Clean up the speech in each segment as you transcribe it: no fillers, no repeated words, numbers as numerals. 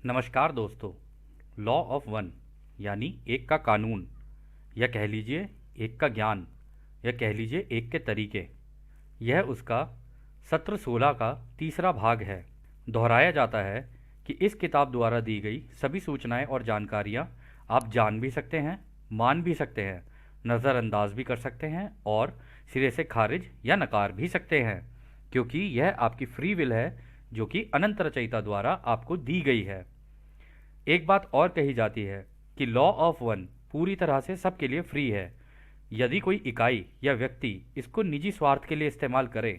नमस्कार दोस्तों। Law of one यानी एक का कानून, या कह लीजिए एक का ज्ञान, या कह लीजिए एक के तरीके, यह उसका सत्र 16 का तीसरा भाग है। दोहराया जाता है कि इस किताब द्वारा दी गई सभी सूचनाएं और जानकारियां आप जान भी सकते हैं, मान भी सकते हैं, नज़रअंदाज भी कर सकते हैं और सिरे से खारिज या नकार भी सकते हैं, क्योंकि यह आपकी फ्री विल है जो कि अनंत रचयिता द्वारा आपको दी गई है। एक बात और कही जाती है कि लॉ ऑफ वन पूरी तरह से सबके लिए फ्री है। यदि कोई इकाई या व्यक्ति इसको निजी स्वार्थ के लिए इस्तेमाल करे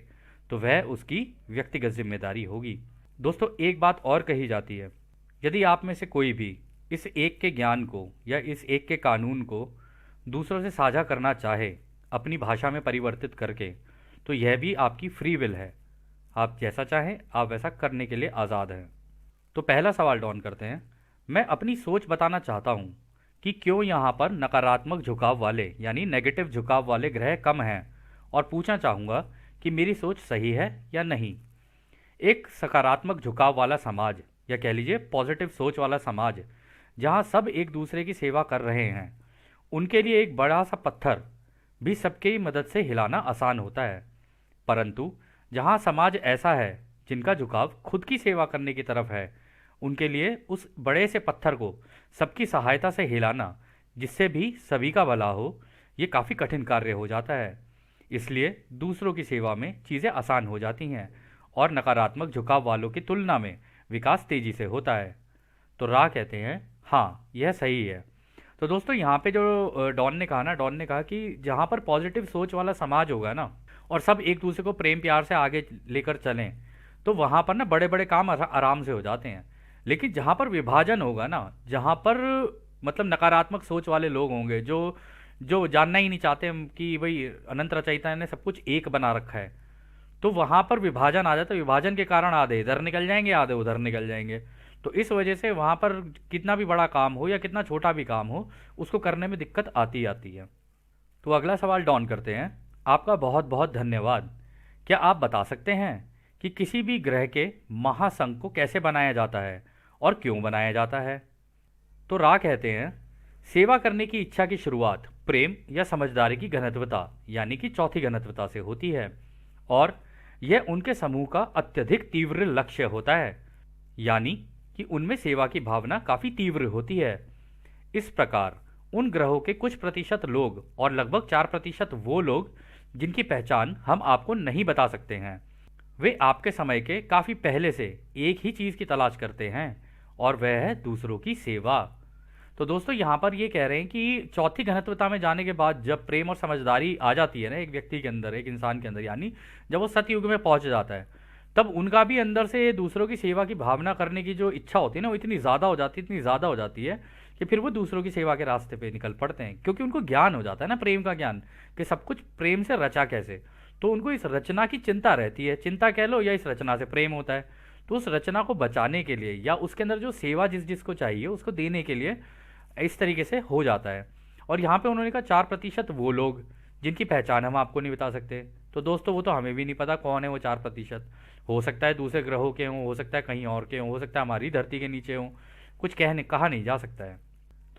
तो वह उसकी व्यक्तिगत जिम्मेदारी होगी। दोस्तों, एक बात और कही जाती है, यदि आप में से कोई भी इस एक के ज्ञान को या इस एक के कानून को दूसरों से साझा करना चाहे अपनी भाषा में परिवर्तित करके, तो यह भी आपकी फ्री विल है। आप जैसा चाहें आप वैसा करने के लिए आज़ाद हैं। तो पहला सवाल डॉन करते हैं। मैं अपनी सोच बताना चाहता हूँ कि क्यों यहाँ पर नकारात्मक झुकाव वाले यानी नेगेटिव झुकाव वाले ग्रह कम हैं, और पूछना चाहूँगा कि मेरी सोच सही है या नहीं। एक सकारात्मक झुकाव वाला समाज, या कह लीजिए पॉजिटिव सोच वाला समाज, जहाँ सब एक दूसरे की सेवा कर रहे हैं, उनके लिए एक बड़ा सा पत्थर भी सबकी मदद से हिलाना आसान होता है। परंतु जहाँ समाज ऐसा है जिनका झुकाव खुद की सेवा करने की तरफ है, उनके लिए उस बड़े से पत्थर को सबकी सहायता से हिलाना, जिससे भी सभी का भला हो, ये काफ़ी कठिन कार्य हो जाता है। इसलिए दूसरों की सेवा में चीज़ें आसान हो जाती हैं और नकारात्मक झुकाव वालों की तुलना में विकास तेज़ी से होता है। तो राह कहते हैं हाँ, यह सही है। तो दोस्तों, यहाँ पे जो डॉन ने कहा ना, डॉन ने कहा कि जहाँ पर पॉजिटिव सोच वाला समाज होगा ना, और सब एक दूसरे को प्रेम प्यार से आगे लेकर चलें, तो वहाँ पर ना बड़े बड़े काम आराम से हो जाते हैं। लेकिन जहाँ पर विभाजन होगा ना, जहाँ पर मतलब नकारात्मक सोच वाले लोग होंगे जो जो जानना ही नहीं चाहते कि भाई अनंत रचयिता ने सब कुछ एक बना रखा है, तो वहाँ पर विभाजन आ जाता है। विभाजन के कारण आधे इधर निकल जाएंगे, आधे उधर निकल जाएंगे। तो इस वजह से वहाँ पर कितना भी बड़ा काम हो या कितना छोटा भी काम हो, उसको करने में दिक्कत आती आती है। तो अगला सवाल डॉन करते हैं। आपका बहुत बहुत धन्यवाद। क्या आप बता सकते हैं कि किसी भी ग्रह के महासंघ को कैसे बनाया जाता है और क्यों बनाया जाता है? तो रा कहते हैं, सेवा करने की इच्छा की शुरुआत प्रेम या समझदारी की घनत्वता यानी कि चौथी घनत्वता से होती है, और यह उनके समूह का अत्यधिक तीव्र लक्ष्य होता है, यानी कि उनमें सेवा की भावना काफ़ी तीव्र होती है। इस प्रकार उन ग्रहों के कुछ प्रतिशत लोग और लगभग 4% वो लोग जिनकी पहचान हम आपको नहीं बता सकते हैं, वे आपके समय के काफ़ी पहले से एक ही चीज़ की तलाश करते हैं, और वह है दूसरों की सेवा। तो दोस्तों, यहाँ पर ये कह रहे हैं कि चौथी घनत्वता में जाने के बाद जब प्रेम और समझदारी आ जाती है ना एक व्यक्ति के अंदर, एक इंसान के अंदर, यानी जब वो सतयुग में पहुँच जाता है, तब उनका भी अंदर से दूसरों की सेवा की भावना करने की जो इच्छा होती है ना, वो इतनी ज़्यादा हो जाती है, इतनी ज़्यादा हो जाती है कि फिर वो दूसरों की सेवा के रास्ते पे निकल पड़ते हैं, क्योंकि उनको ज्ञान हो जाता है ना, प्रेम का ज्ञान, कि सब कुछ प्रेम से रचा कैसे। तो उनको इस रचना की चिंता रहती है, चिंता कह लो, या इस रचना से प्रेम होता है। तो उस रचना को बचाने के लिए या उसके अंदर जो सेवा जिस जिसको चाहिए उसको देने के लिए इस तरीके से हो जाता है। और यहाँ पे उन्होंने कहा 4% वो लोग जिनकी पहचान हम आपको नहीं बता सकते। तो दोस्तों, वो तो हमें भी नहीं पता कौन है वो 4%। हो सकता है दूसरे ग्रहों के हों, हो सकता है कहीं और के हों, हो सकता है हमारी धरती के नीचे हों, कुछ कहा नहीं जा सकता है।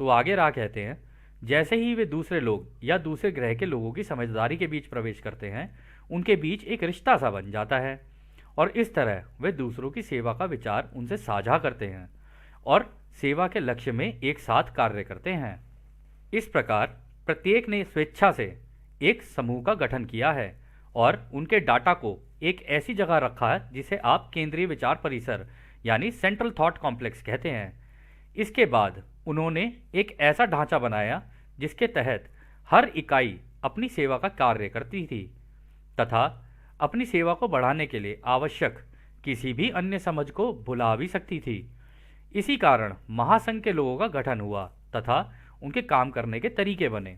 तो आगे राह कहते हैं, जैसे ही वे दूसरे लोग या दूसरे ग्रह के लोगों की समझदारी के बीच प्रवेश करते हैं, उनके बीच एक रिश्ता सा बन जाता है, और इस तरह वे दूसरों की सेवा का विचार उनसे साझा करते हैं और सेवा के लक्ष्य में एक साथ कार्य करते हैं। इस प्रकार प्रत्येक ने स्वेच्छा से एक समूह का गठन किया है और उनके डाटा को एक ऐसी जगह रखा है जिसे आप केंद्रीय विचार परिसर यानी सेंट्रल थॉट कॉम्प्लेक्स कहते हैं। इसके बाद उन्होंने एक ऐसा ढांचा बनाया जिसके तहत हर इकाई अपनी सेवा का कार्य करती थी तथा अपनी सेवा को बढ़ाने के लिए आवश्यक किसी भी अन्य समझ को भुला भी सकती थी। इसी कारण महासंघ के लोगों का गठन हुआ तथा उनके काम करने के तरीके बने।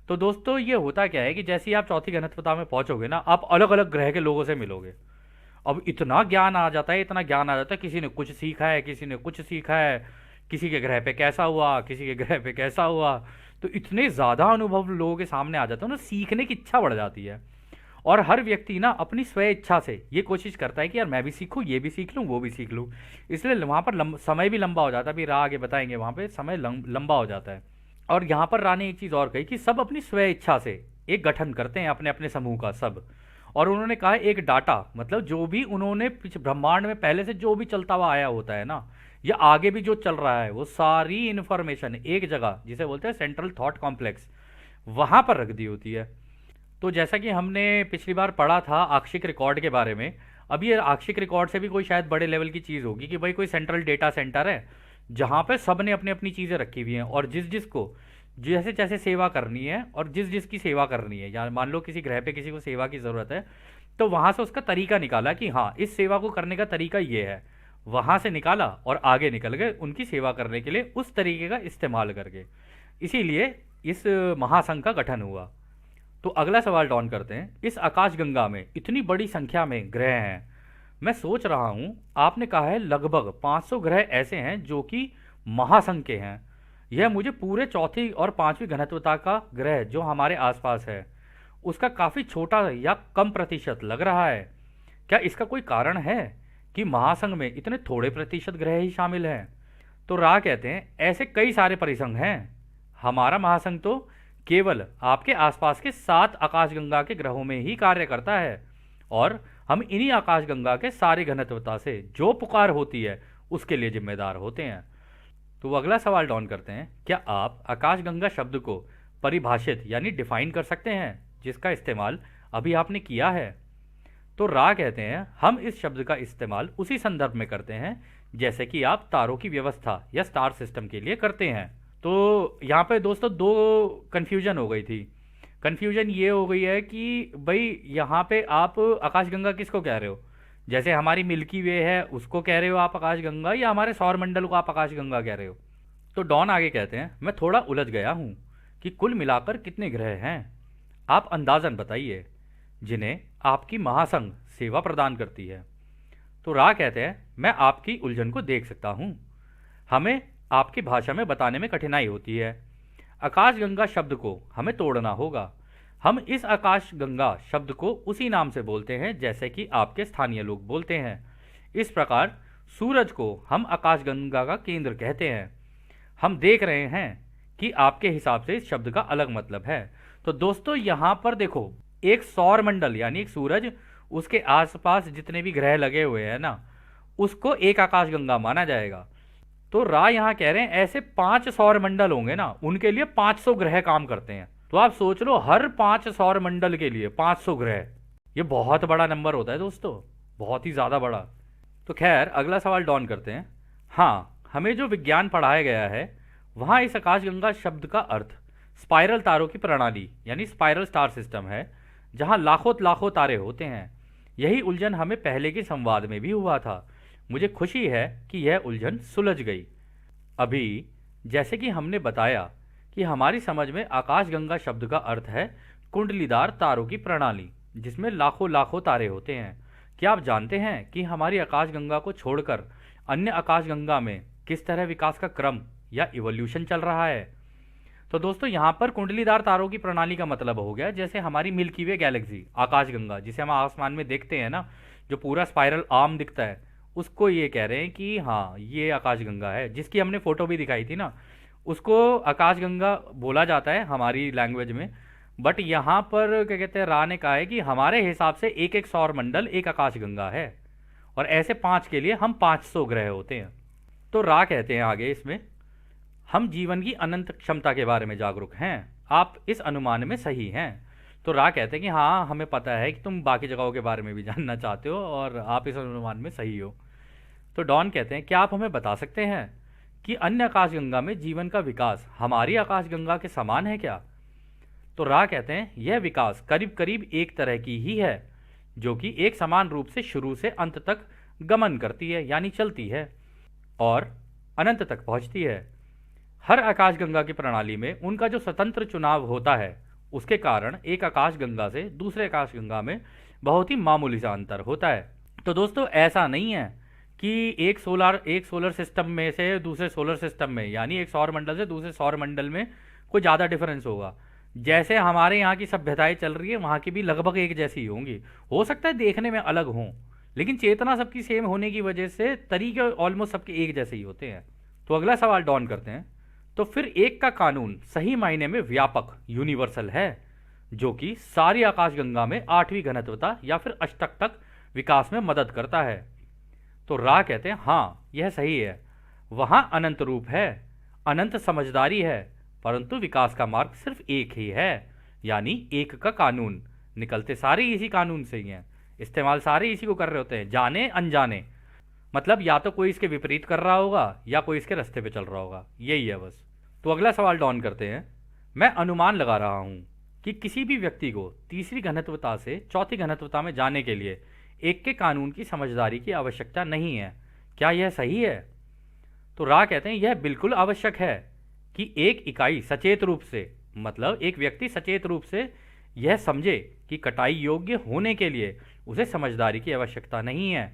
तो दोस्तों, ये होता क्या है कि जैसे ही आप चौथी घनत्वता में पहुंचोगे ना, आप अलग अलग ग्रह के लोगों से मिलोगे। अब इतना ज्ञान आ जाता है, इतना ज्ञान आ जाता है, किसी ने कुछ सीखा है, किसी ने कुछ सीखा है, किसी के ग्रह पे कैसा हुआ, किसी के ग्रह पे कैसा हुआ। तो इतने ज़्यादा अनुभव लोगों के सामने आ जाते हैं ना, सीखने की इच्छा बढ़ जाती है। और हर व्यक्ति ना अपनी स्व इच्छा से ये कोशिश करता है कि यार मैं भी सीखूं, ये भी सीख लूं, वो भी सीख लूं। इसलिए वहाँ पर समय भी लंबा हो जाता है। अभी राह आगे बताएंगे, वहाँ पे समय लंबा हो जाता है। और यहाँ पर राह ने एक चीज़ और कही कि सब अपनी स्व इच्छा से एक गठन करते हैं अपने अपने समूह का सब। और उन्होंने कहा एक डाटा, मतलब जो भी उन्होंने ब्रह्मांड में पहले से जो भी चलता हुआ आया होता है ना, या आगे भी जो चल रहा है, वो सारी इन्फॉर्मेशन एक जगह, जिसे बोलते हैं सेंट्रल थॉट कॉम्प्लेक्स, वहां पर रख दी होती है। तो जैसा कि हमने पिछली बार पढ़ा था आक्षिक रिकॉर्ड के बारे में, अब ये आक्षिक रिकॉर्ड से भी कोई शायद बड़े लेवल की चीज़ होगी कि भाई कोई सेंट्रल डेटा सेंटर है जहाँ पे सब ने अपनी अपनी चीज़ें रखी हुई हैं, और जिस जिसको जैसे जैसे सेवा करनी है और जिस जिसकी सेवा करनी है, या मान लो किसी ग्रह पे किसी को सेवा की ज़रूरत है, तो वहाँ से उसका तरीका निकाला कि हाँ इस सेवा को करने का तरीका ये है, वहाँ से निकाला और आगे निकल गए उनकी सेवा करने के लिए उस तरीके का इस्तेमाल करके। इसीलिए इस महासंघ का गठन हुआ। तो अगला सवाल डॉन करते हैं, इस आकाशगंगा में इतनी बड़ी संख्या में ग्रह हैं, मैं सोच रहा हूं आपने कहा है लगभग 500 ग्रह ऐसे हैं जो कि महासंघ के हैं। यह मुझे पूरे चौथी और पांचवी घनत्वता का ग्रह जो हमारे आसपास है उसका काफी छोटा या कम प्रतिशत लग रहा है। क्या इसका कोई कारण है कि महासंघ में इतने थोड़े प्रतिशत ग्रह ही शामिल हैं? तो राह कहते हैं ऐसे कई सारे परिसंघ हैं। हमारा महासंघ तो केवल आपके आसपास के 7 आकाशगंगा के ग्रहों में ही कार्य करता है, और हम इन्हीं आकाशगंगा के सारे घनत्वता से जो पुकार होती है उसके लिए जिम्मेदार होते हैं। तो वो अगला सवाल डॉन करते हैं, क्या आप आकाशगंगा शब्द को परिभाषित यानी डिफाइन कर सकते हैं जिसका इस्तेमाल अभी आपने किया है? तो राह कहते हैं हम इस शब्द का इस्तेमाल उसी संदर्भ में करते हैं जैसे कि आप तारों की व्यवस्था या स्टार सिस्टम के लिए करते हैं। तो यहाँ पे दोस्तों दो कन्फ्यूजन हो गई थी। कन्फ्यूजन ये हो गई है कि भाई यहाँ पे आप आकाशगंगा किसको कह रहे हो? जैसे हमारी मिल्की वे है उसको कह रहे हो आप आकाशगंगा, या हमारे सौर मंडल को आप आकाशगंगा कह रहे हो? तो डॉन आगे कहते हैं मैं थोड़ा उलझ गया हूँ कि कुल मिलाकर कितने ग्रह हैं, आप अंदाजन बताइए जिन्हें आपकी महासंघ सेवा प्रदान करती है। तो राह कहते हैं मैं आपकी उलझन को देख सकता हूँ, हमें आपकी भाषा में बताने में कठिनाई होती है। आकाशगंगा शब्द को हमें तोड़ना होगा। हम इस आकाशगंगा शब्द को उसी नाम से बोलते हैं जैसे कि आपके स्थानीय लोग बोलते हैं। इस प्रकार सूरज को हम आकाशगंगा का केंद्र कहते हैं। हम देख रहे हैं कि आपके हिसाब से इस शब्द का अलग मतलब है। तो दोस्तों यहाँ पर देखो, एक सौर मंडल यानी एक सूरज, उसके आसपास जितने भी ग्रह लगे हुए हैं ना, उसको एक आकाशगंगा माना जाएगा। तो राय यहाँ कह रहे हैं ऐसे 5 सौर मंडल होंगे ना, उनके लिए 500 ग्रह काम करते हैं। तो आप सोच लो हर 5 सौर मंडल के लिए 500 ग्रह, ये बहुत बड़ा नंबर होता है दोस्तों, बहुत ही ज़्यादा बड़ा। तो खैर अगला सवाल डॉन करते हैं। हाँ, हमें जो विज्ञान पढ़ाया गया है वहाँ इस आकाशगंगा शब्द का अर्थ स्पाइरल तारों की प्रणाली यानी स्पाइरल स्टार सिस्टम है, जहाँ लाखों लाखों तारे होते हैं। यही उलझन हमें पहले के संवाद में भी हुआ था। मुझे खुशी है कि यह उलझन सुलझ गई। अभी जैसे कि हमने बताया कि हमारी समझ में आकाशगंगा शब्द का अर्थ है कुंडलीदार तारों की प्रणाली जिसमें लाखों लाखों तारे होते हैं। क्या आप जानते हैं कि हमारी आकाशगंगा को छोड़कर अन्य आकाशगंगा में किस तरह विकास का क्रम या इवोल्यूशन चल रहा है? तो दोस्तों यहाँ पर कुंडलीदार तारों की प्रणाली का मतलब हो गया जैसे हमारी मिल्की वे गैलेक्सी आकाशगंगा जिसे हम आसमान में देखते हैं ना, जो पूरा स्पाइरल आर्म दिखता है, उसको ये कह रहे हैं कि हाँ ये आकाशगंगा है। जिसकी हमने फोटो भी दिखाई थी ना, उसको आकाशगंगा बोला जाता है हमारी लैंग्वेज में। बट यहाँ पर क्या कहते हैं, राह ने कहा है कि हमारे हिसाब से एक एक सौर मंडल एक आकाशगंगा है, और ऐसे 5 के लिए हम 500 ग्रह होते हैं। तो राह कहते हैं आगे इसमें, हम जीवन की अनंत क्षमता के बारे में जागरूक हैं। आप इस अनुमान में सही हैं। तो राह कहते हैं कि हाँ हमें पता है कि तुम बाकी जगहों के बारे में भी जानना चाहते हो और आप इस अनुमान में सही हो। तो डॉन कहते हैं क्या आप हमें बता सकते हैं कि अन्य आकाशगंगा में जीवन का विकास हमारी आकाशगंगा के समान है क्या? तो राह कहते हैं यह विकास करीब करीब एक तरह की ही है जो कि एक समान रूप से शुरू से अंत तक गमन करती है यानी चलती है और अनंत तक पहुंचती है। हर आकाशगंगा की प्रणाली में उनका जो स्वतंत्र चुनाव होता है उसके कारण एक आकाशगंगा से दूसरे आकाशगंगा में बहुत ही मामूली सा अंतर होता है। तो दोस्तों ऐसा नहीं है कि एक सोलर सिस्टम में से दूसरे सोलर सिस्टम में यानी एक सौर मंडल से दूसरे सौर मंडल में कोई ज़्यादा डिफरेंस होगा। जैसे हमारे यहाँ की सभ्यताएं चल रही है वहाँ की भी लगभग एक जैसी ही होंगी। हो सकता है देखने में अलग हों, लेकिन चेतना सबकी सेम होने की वजह से तरीके ऑलमोस्ट सबके एक जैसे ही होते हैं। तो अगला सवाल डॉन करते हैं। तो फिर एक का कानून सही मायने में व्यापक यूनिवर्सल है, जो कि सारी आकाशगंगा में 8वीं घनत्वता या फिर अष्टक तक विकास में मदद करता है। तो रा कहते हैं हाँ यह सही है, वहाँ अनंत रूप है, अनंत समझदारी है, परंतु विकास का मार्ग सिर्फ एक ही है, यानी एक का कानून। निकलते सारे इसी कानून से ही हैं, इस्तेमाल सारे इसी को कर रहे होते हैं, जाने अनजाने। मतलब या तो कोई इसके विपरीत कर रहा होगा या कोई इसके रास्ते पे चल रहा होगा, यही है बस। तो अगला सवाल डॉन करते हैं। मैं अनुमान लगा रहा हूं कि किसी भी व्यक्ति को तीसरी घनत्वता से चौथी घनत्वता में जाने के लिए एक के कानून की समझदारी की आवश्यकता नहीं है, क्या यह सही है? तो रा कहते हैं यह बिल्कुल आवश्यक है कि एक इकाई सचेत रूप से, मतलब एक व्यक्ति सचेत रूप से यह समझे कि कटाई योग्य होने के लिए उसे समझदारी की आवश्यकता नहीं है।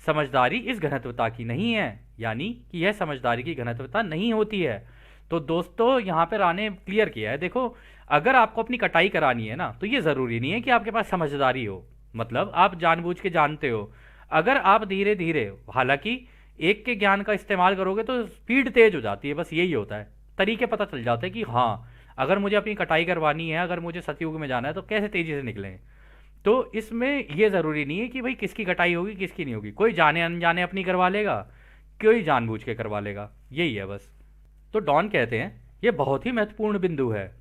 समझदारी इस घनत्वता की नहीं है, यानी कि यह समझदारी की घनत्वता नहीं होती है। तो दोस्तों यहाँ पर आने क्लियर किया है, देखो अगर आपको अपनी कटाई करानी है ना, तो ये ज़रूरी नहीं है कि आपके पास समझदारी हो, मतलब आप जानबूझ के जानते हो। अगर आप धीरे धीरे, हालांकि एक के ज्ञान का इस्तेमाल करोगे तो स्पीड तेज हो जाती है, बस यही होता है। तरीके पता चल जाते हैं कि हाँ अगर मुझे अपनी कटाई करवानी है, अगर मुझे सतयुग में जाना है तो कैसे तेजी से निकलें। तो इसमें ये ज़रूरी नहीं है कि भाई किसकी कटाई होगी किसकी नहीं होगी, कोई जाने अनजाने अपनी करवा लेगा, कोई जानबूझ के करवा लेगा, यही है बस। तो डॉन कहते हैं ये बहुत ही महत्वपूर्ण बिंदु है,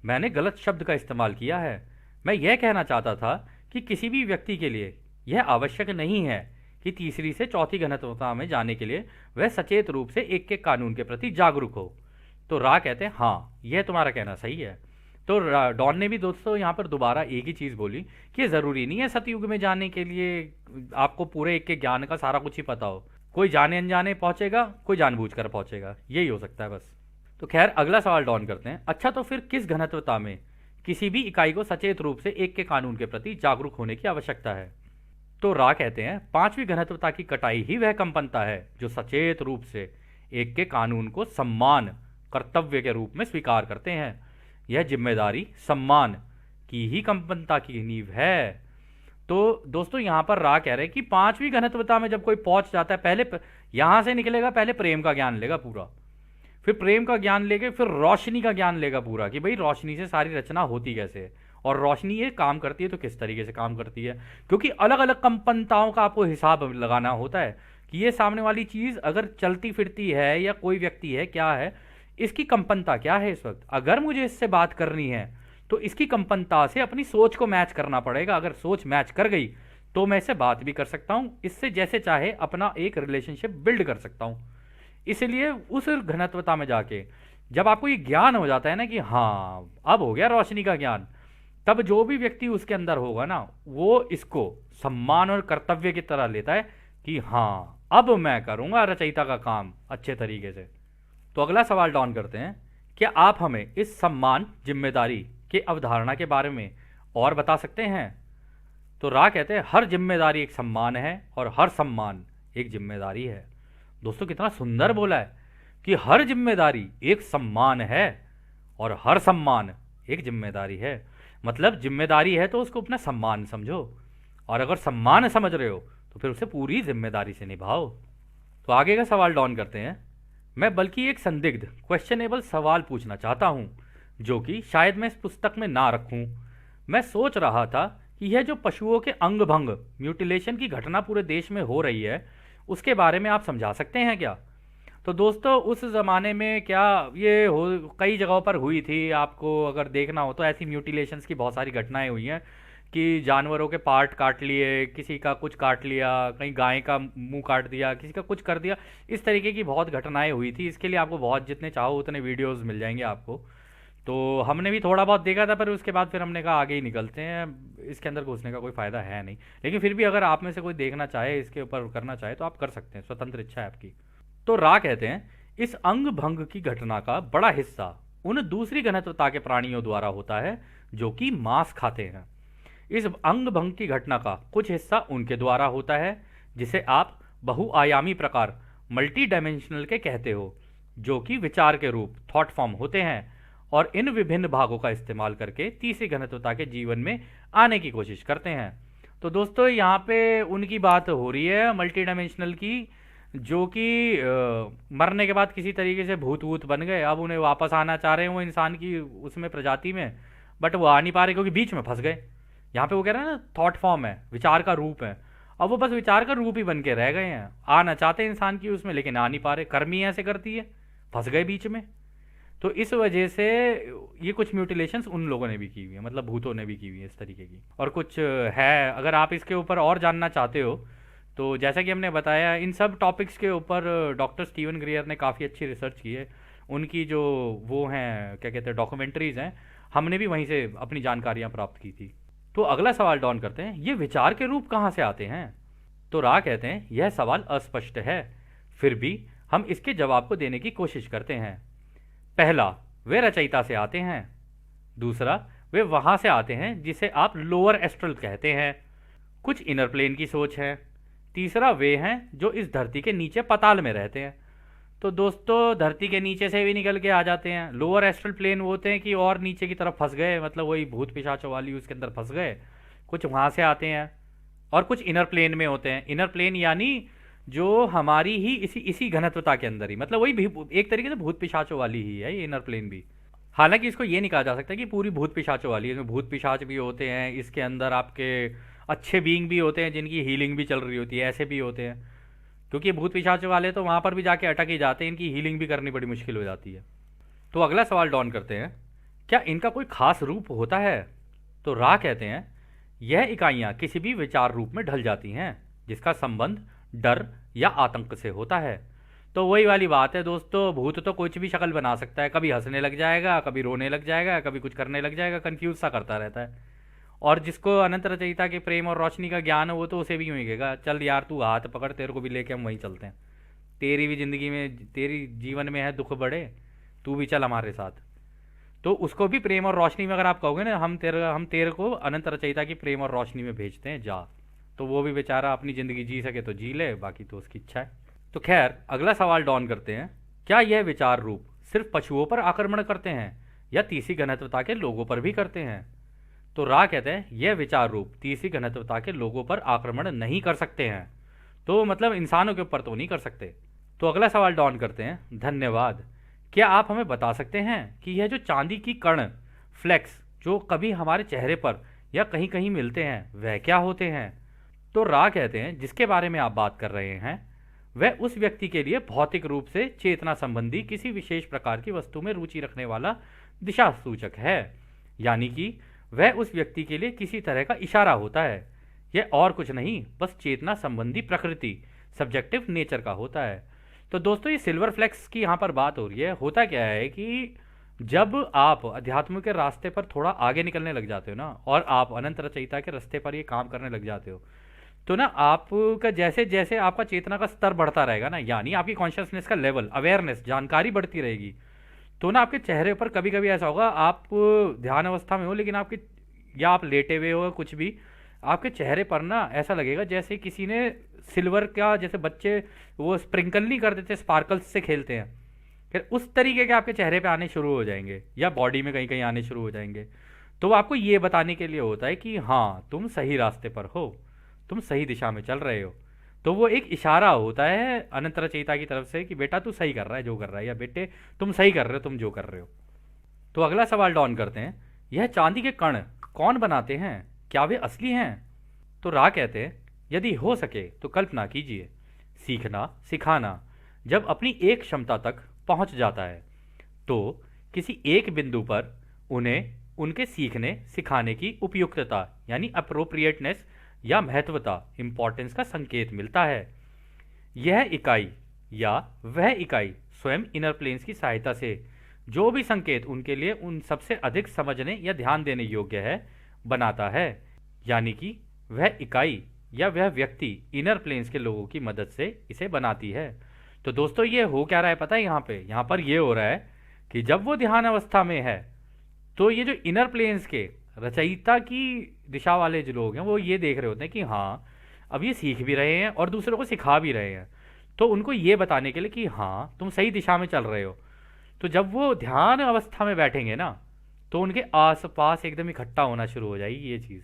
मैंने गलत शब्द का इस्तेमाल किया है। मैं यह कहना चाहता था कि किसी भी व्यक्ति के लिए यह आवश्यक नहीं है कि तीसरी से चौथी घनत्वता में जाने के लिए वह सचेत रूप से एक के कानून के प्रति जागरूक हो। तो रा कहते हैं हाँ यह तुम्हारा कहना सही है। तो डॉन ने भी दोस्तों यहाँ पर दोबारा एक ही चीज़ बोली कि ज़रूरी नहीं है सतयुग में जाने के लिए आपको पूरे एक के ज्ञान का सारा कुछ ही पता हो, कोई जाने अनजाने पहुँचेगा, कोई जानबूझकर पहुँचेगा, यही हो सकता है बस। तो खैर अगला सवाल डॉन करते हैं। अच्छा तो फिर किस घनत्वता में किसी भी इकाई को सचेत रूप से एक के कानून के प्रति जागरूक होने की आवश्यकता है? तो रा कहते हैं 5वीं घनत्वता की कटाई ही वह कंपनता है जो सचेत रूप से एक के कानून को सम्मान कर्तव्य के रूप में स्वीकार करते हैं। यह जिम्मेदारी सम्मान की ही कंपनता की नींव है। तो दोस्तों यहाँ पर रा कह रहे हैं कि 5वीं घनत्वता में जब कोई पहुंच जाता है, पहले यहां से निकलेगा, पहले प्रेम का ज्ञान लेगा पूरा, फिर प्रेम का ज्ञान लेके फिर रोशनी का ज्ञान लेगा पूरा कि भाई रोशनी से सारी रचना होती कैसे है, और रोशनी ये काम करती है तो किस तरीके से काम करती है, क्योंकि अलग अलग कंपनताओं का आपको हिसाब लगाना होता है कि ये सामने वाली चीज़ अगर चलती फिरती है या कोई व्यक्ति है, क्या है इसकी कंपनता, क्या है इस वक्त। अगर मुझे इससे बात करनी है तो इसकी कंपनता से अपनी सोच को मैच करना पड़ेगा। अगर सोच मैच कर गई तो मैं इससे बात भी कर सकता हूँ, इससे जैसे चाहे अपना एक रिलेशनशिप बिल्ड कर सकता हूँ। इसलिए उस घनत्वता में जाके जब आपको ये ज्ञान हो जाता है ना कि हाँ अब हो गया रोशनी का ज्ञान, तब जो भी व्यक्ति उसके अंदर होगा ना वो इसको सम्मान और कर्तव्य की तरह लेता है कि हाँ अब मैं करूँगा रचयिता का काम अच्छे तरीके से। तो अगला सवाल डॉन करते हैं, क्या आप हमें इस सम्मान जिम्मेदारी की अवधारणा के बारे में और बता सकते हैं? तो रा कहते हैं हर जिम्मेदारी एक सम्मान है और हर सम्मान एक जिम्मेदारी है। दोस्तों कितना सुंदर बोला है कि हर जिम्मेदारी एक सम्मान है और हर सम्मान एक जिम्मेदारी है। मतलब जिम्मेदारी है तो उसको अपना सम्मान समझो, और अगर सम्मान समझ रहे हो तो फिर उसे पूरी जिम्मेदारी से निभाओ। तो आगे का सवाल डॉन करते हैं। मैं बल्कि एक संदिग्ध क्वेश्चनेबल सवाल पूछना चाहता हूं जो कि शायद मैं इस पुस्तक में ना रखूं। मैं सोच रहा था कि यह जो पशुओं के अंग भंग म्यूटिलेशन की घटना पूरे देश में हो रही है उसके बारे में आप समझा सकते हैं क्या? तो दोस्तों उस ज़माने में क्या ये हो कई जगहों पर हुई थी, आपको अगर देखना हो तो ऐसी म्यूटिलेशंस की बहुत सारी घटनाएं हुई हैं कि जानवरों के पार्ट काट लिए, किसी का कुछ काट लिया, कहीं गाय का मुंह काट दिया, किसी का कुछ कर दिया, इस तरीके की बहुत घटनाएं हुई थी। इसके लिए आपको बहुत जितने चाहो उतने वीडियोस मिल जाएंगे आपको। तो हमने भी थोड़ा बहुत देखा था, पर उसके बाद फिर हमने कहा आगे ही निकलते हैं, इसके अंदर घुसने का कोई फ़ायदा है नहीं। लेकिन फिर भी अगर आप में से कोई देखना चाहे, इसके ऊपर करना चाहे तो आप कर सकते हैं, स्वतंत्र इच्छा है आपकी। तो रा कहते हैं इस अंग भंग की घटना का बड़ा हिस्सा उन दूसरी घनत्वता के प्राणियों द्वारा होता है जो कि मांस खाते हैं। इस अंग भंग की घटना का कुछ हिस्सा उनके द्वारा होता है जिसे आप बहुआयामी प्रकार मल्टी डायमेंशनल के कहते हो, जो कि विचार के रूप थॉट फॉर्म होते हैं, और इन विभिन्न भागों का इस्तेमाल करके तीसरी घनत्वता के जीवन में आने की कोशिश करते हैं। तो दोस्तों यहाँ पे उनकी बात हो रही है मल्टी डायमेंशनल की, जो कि मरने के बाद किसी तरीके से भूत वूत बन गए, अब उन्हें वापस आना चाह रहे हैं वो इंसान की उसमें प्रजाति में, बट वो आ नहीं पा रहे क्योंकि बीच में फंस गए। यहाँ पे वो कह रहे हैं ना थॉट फॉर्म है, विचार का रूप है, अब वो बस विचार का रूप ही बन के रह गए हैं। आना चाहते हैं इंसान की उसमें लेकिन आ नहीं पा रहे, कर्म ही ऐसे करती है, फंस गए बीच में। तो इस वजह से ये कुछ म्यूटिलेशंस उन लोगों ने भी की हुई है, मतलब भूतों ने भी की हुई है इस तरीके की। और कुछ है, अगर आप इसके ऊपर और जानना चाहते हो तो जैसा कि हमने बताया इन सब टॉपिक्स के ऊपर डॉक्टर स्टीवन ग्रेयर ने काफ़ी अच्छी रिसर्च की है। उनकी जो वो हैं क्या कहते हैं डॉक्यूमेंट्रीज़ हैं, हमने भी वहीं से अपनी जानकारियाँ प्राप्त की थी। तो अगला सवाल डॉन करते हैं, ये विचार के रूप कहाँ से आते हैं? तो रा कहते हैं यह सवाल अस्पष्ट है, फिर भी हम इसके जवाब को देने की कोशिश करते हैं। पहला, वे रचयिता से आते हैं। दूसरा, वे वहां से आते हैं जिसे आप लोअर एस्ट्रल कहते हैं, कुछ इनर प्लेन की सोच है। तीसरा, वे हैं जो इस धरती के नीचे पाताल में रहते हैं। तो दोस्तों धरती के नीचे से भी निकल के आ जाते हैं। लोअर एस्ट्रल प्लेन वो होते हैं कि और नीचे की तरफ फंस गए, मतलब वही भूत पिशाचों वाली उसके अंदर फंस गए, कुछ वहां से आते हैं। और कुछ इनर प्लेन में होते हैं। इनर प्लेन यानी जो हमारी ही इसी इसी घनत्वता के अंदर ही, मतलब वही एक तरीके से भूत पिशाचों वाली ही है ये इनर प्लेन भी। हालांकि इसको ये नहीं कहा जा सकता कि पूरी भूत पिशाचों वाली है, इसमें भूत पिशाच भी होते हैं, इसके अंदर आपके अच्छे बीइंग भी होते हैं जिनकी हीलिंग भी चल रही होती है, ऐसे भी होते हैं। क्योंकि भूत पिशाचों वाले तो वहाँ पर भी जाके अटक ही जाते हैं, इनकी हीलिंग भी करनी बड़ी मुश्किल हो जाती है। तो अगला सवाल डॉन करते हैं, क्या इनका कोई खास रूप होता है? तो रा कहते हैं यह इकाइयाँ किसी भी विचार रूप में ढल जाती हैं जिसका संबंध डर या आतंक से होता है। तो वही वाली बात है दोस्तों, भूत तो कुछ भी शक्ल बना सकता है, कभी हंसने लग जाएगा, कभी रोने लग जाएगा, कभी कुछ करने लग जाएगा, कंफ्यूज सा करता रहता है। और जिसको अनंत रचयिता के प्रेम और रोशनी का ज्ञान है वो तो उसे भी यूँ ही कहेगा, चल यार तू हाथ पकड़, तेरे को भी लेके हम वहीं चलते हैं, तेरी भी जिंदगी में, तेरी जीवन में है दुख बड़े, तू भी चल हमारे साथ। तो उसको भी प्रेम और रोशनी में अगर आप कहोगे ना, हम तेरे को अनंत रचयिता की प्रेम और रोशनी में भेजते हैं, जा, तो वो भी बेचारा अपनी ज़िंदगी जी सके तो जी ले, बाकी तो उसकी इच्छा है। तो खैर अगला सवाल डॉन करते हैं, क्या यह विचार रूप सिर्फ पशुओं पर आक्रमण करते हैं या तीसरी घनत्वता के लोगों पर भी करते हैं? तो रा कहते हैं यह विचार रूप तीसरी घनत्वता के लोगों पर आक्रमण नहीं कर सकते हैं। तो मतलब इंसानों के ऊपर तो नहीं कर सकते। तो अगला सवाल डॉन करते हैं, धन्यवाद, क्या आप हमें बता सकते हैं कि यह जो चांदी की कण फ्लेक्स जो कभी हमारे चेहरे पर या कहीं कहीं मिलते हैं वह क्या होते हैं? तो रा कहते हैं जिसके बारे में आप बात कर रहे हैं वह उस व्यक्ति के लिए भौतिक रूप से चेतना संबंधी किसी विशेष प्रकार की वस्तु में रुचि रखने वाला दिशा सूचक है, यानी कि वह उस व्यक्ति के लिए किसी तरह का इशारा होता है। यह और कुछ नहीं, बस चेतना संबंधी प्रकृति, सब्जेक्टिव नेचर का होता है। तो दोस्तों ये सिल्वर फ्लेक्स की यहाँ पर बात हो रही है। होता क्या है कि जब आप अध्यात्म के रास्ते पर थोड़ा आगे निकलने लग जाते हो ना, और आप अनंत रचयिता के रास्ते पर ये काम करने लग जाते हो, तो ना आपका जैसे जैसे आपका चेतना का स्तर बढ़ता रहेगा ना, यानी आपकी कॉन्शियसनेस का लेवल, अवेयरनेस, जानकारी बढ़ती रहेगी, तो ना आपके चेहरे पर कभी कभी ऐसा होगा, आप ध्यान अवस्था में हो लेकिन आपके, या आप लेटे हुए हो कुछ भी, आपके चेहरे पर ना ऐसा लगेगा जैसे किसी ने सिल्वर का, जैसे बच्चे वो स्प्रिंकल नहीं कर देते, स्पार्कल्स से खेलते हैं, फिर उस तरीके के आपके चेहरे पे आने शुरू हो जाएंगे या बॉडी में कहीं कहीं आने शुरू हो जाएंगे। तो वो आपको ये बताने के लिए होता है कि हाँ तुम सही रास्ते पर हो, तुम सही दिशा में चल रहे हो। तो वो एक इशारा होता है अनंत रचयिता की तरफ से कि बेटा तू सही कर रहा है जो कर रहा है, या बेटे तुम सही कर रहे हो तुम जो कर रहे हो। तो अगला सवाल डॉन करते हैं, यह चांदी के कण कौन बनाते हैं, क्या वे असली हैं? तो रा कहते हैं यदि हो सके तो कल्पना कीजिए, सीखना सिखाना जब अपनी एक क्षमता तक पहुंच जाता है तो किसी एक बिंदु पर उन्हें उनके सीखने सिखाने की उपयुक्तता यानी अप्रोप्रिएटनेस या महत्वता, इंपॉर्टेंस का संकेत मिलता है। यह इकाई या वह इकाई स्वयं इनर प्लेन्स की सहायता से जो भी संकेत उनके लिए उन सबसे अधिक समझने या ध्यान देने योग्य है बनाता है, यानी कि वह इकाई या वह व्यक्ति इनर प्लेन्स के लोगों की मदद से इसे बनाती है। तो दोस्तों ये हो क्या रहा है पता है, यहाँ पर ये हो रहा है कि जब वो ध्यान अवस्था में है तो ये जो इनर प्लेन्स के रचयिता की दिशा वाले जो लोग हैं वो ये देख रहे होते हैं कि हाँ अब ये सीख भी रहे हैं और दूसरों को सिखा भी रहे हैं, तो उनको ये बताने के लिए कि हाँ तुम सही दिशा में चल रहे हो। तो जब वो ध्यान अवस्था में बैठेंगे ना, तो उनके आसपास एकदम इकट्ठा होना शुरू हो जाएगी ये चीज़।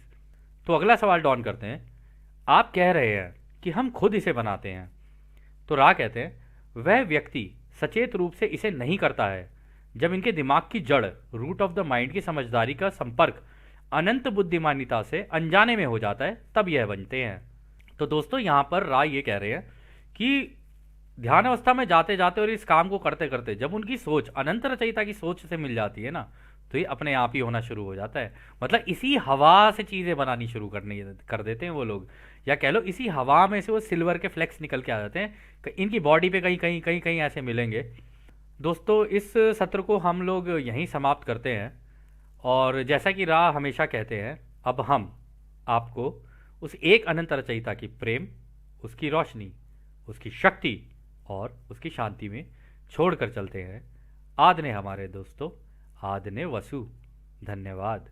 तो अगला सवाल डॉन करते हैं, आप कह रहे हैं कि हम खुद इसे बनाते हैं। तो रा कहते हैं, वह व्यक्ति सचेत रूप से इसे नहीं करता है। जब इनके दिमाग की जड़, रूट ऑफ द माइंड की समझदारी का संपर्क अनंत बुद्धिमानिता से अनजाने में हो जाता है, तब यह बनते हैं। तो दोस्तों यहाँ पर राय ये कह रहे हैं कि ध्यान अवस्था में जाते जाते और इस काम को करते करते जब उनकी सोच अनंत रचयिता की सोच से मिल जाती है ना, तो ये अपने आप ही होना शुरू हो जाता है। मतलब इसी हवा से चीज़ें बनानी शुरू कर देते हैं वो लोग, या कह लो इसी हवा में से वो सिल्वर के फ्लेक्स निकल के आ जाते हैं। इनकी बॉडी पे कहीं कहीं कहीं कहीं ऐसे मिलेंगे। दोस्तों इस सत्र को हम लोग यहीं समाप्त करते हैं। और जैसा कि राह हमेशा कहते हैं, अब हम आपको उस एक अनंत रचयिता की प्रेम, उसकी रोशनी, उसकी शक्ति और उसकी शांति में छोड़कर चलते हैं। आद ने हमारे दोस्तों, आद ने वसु। धन्यवाद।